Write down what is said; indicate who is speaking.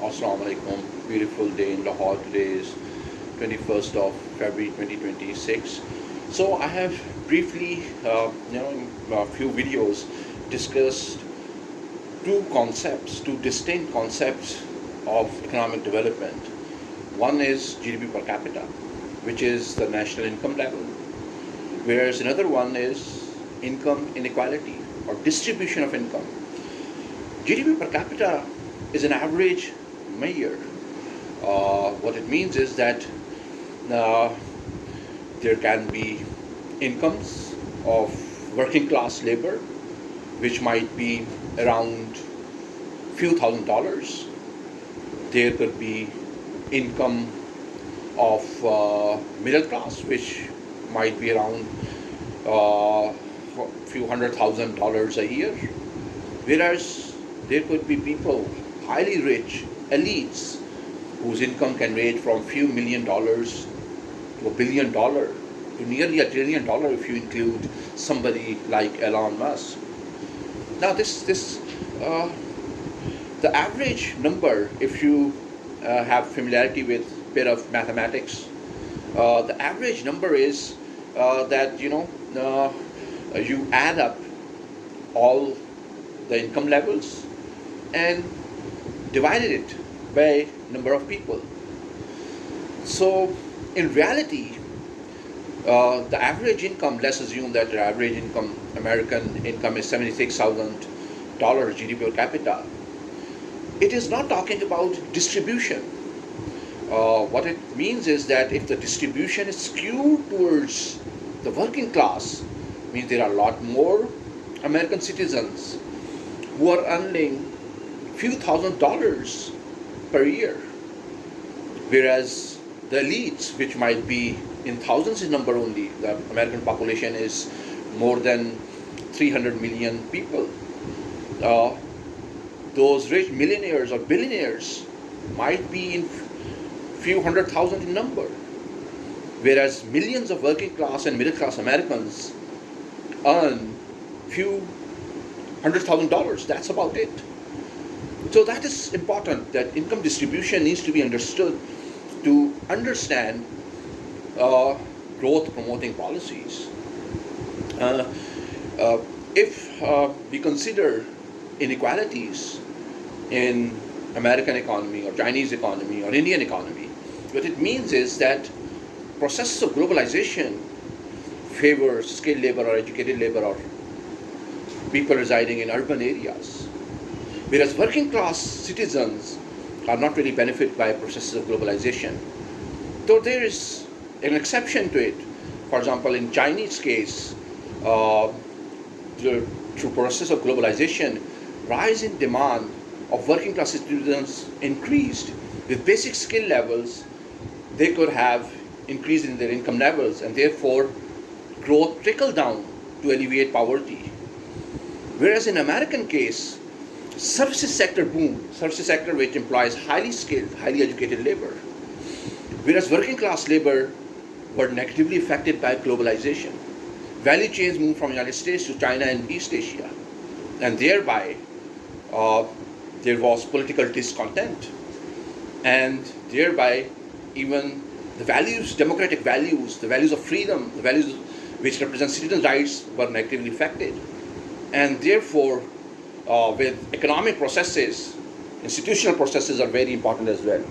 Speaker 1: Assalamu alaikum. Beautiful day in Lahore. Today is 21st of February 2026. So I have briefly, in a few videos, discussed two distinct concepts of economic development. One is GDP per capita, which is the national income level, whereas another one is income inequality or distribution of income. GDP per capita is an average measure. What it means is that there can be incomes of working class labor, which might be around few $1,000s. There could be income of middle class, which might be around few $100,000 a year. Whereas there could be people, highly rich, elites, whose income can range from few $1 million to $1 billion to nearly $1 trillion if you include somebody like Elon Musk. Now, the average number, if you have familiarity with a bit of mathematics, the average number is that you add up all the income levels and divided it by number of people. So in reality, the average income, let's assume that the average income, American income is $76,000 GDP per capita. It is not talking about distribution. What it means is that if the distribution is skewed towards the working class, means there are a lot more American citizens who are earning few $1,000s per year, whereas the elites, which might be in thousands in number only, the American population is more than 300 million people. Those rich millionaires or billionaires might be in few 100,000 in number, whereas millions of working class and middle class Americans earn few $100,000. That's about it. So that is important, that income distribution needs to be understood to understand growth promoting policies. If we consider inequalities in American economy or Chinese economy or Indian economy, what it means is that processes of globalization favor skilled labor or educated labor or people residing in urban areas, whereas working class citizens are not really benefited by processes of globalization. Though there is an exception to it. For example, in Chinese case, through process of globalization, rise in demand of working class citizens increased. With basic skill levels, they could have increased in their income levels, and therefore growth trickled down to alleviate poverty. Whereas in American case, services sector boomed, services sector which employs highly skilled, highly educated labor. Whereas working class labor were negatively affected by globalization. Value chains moved from United States to China and East Asia, and thereby there was political discontent, and thereby even the values, democratic values, the values of freedom, the values which represent citizens' rights were negatively affected. And therefore, with economic processes, institutional processes are very important as well.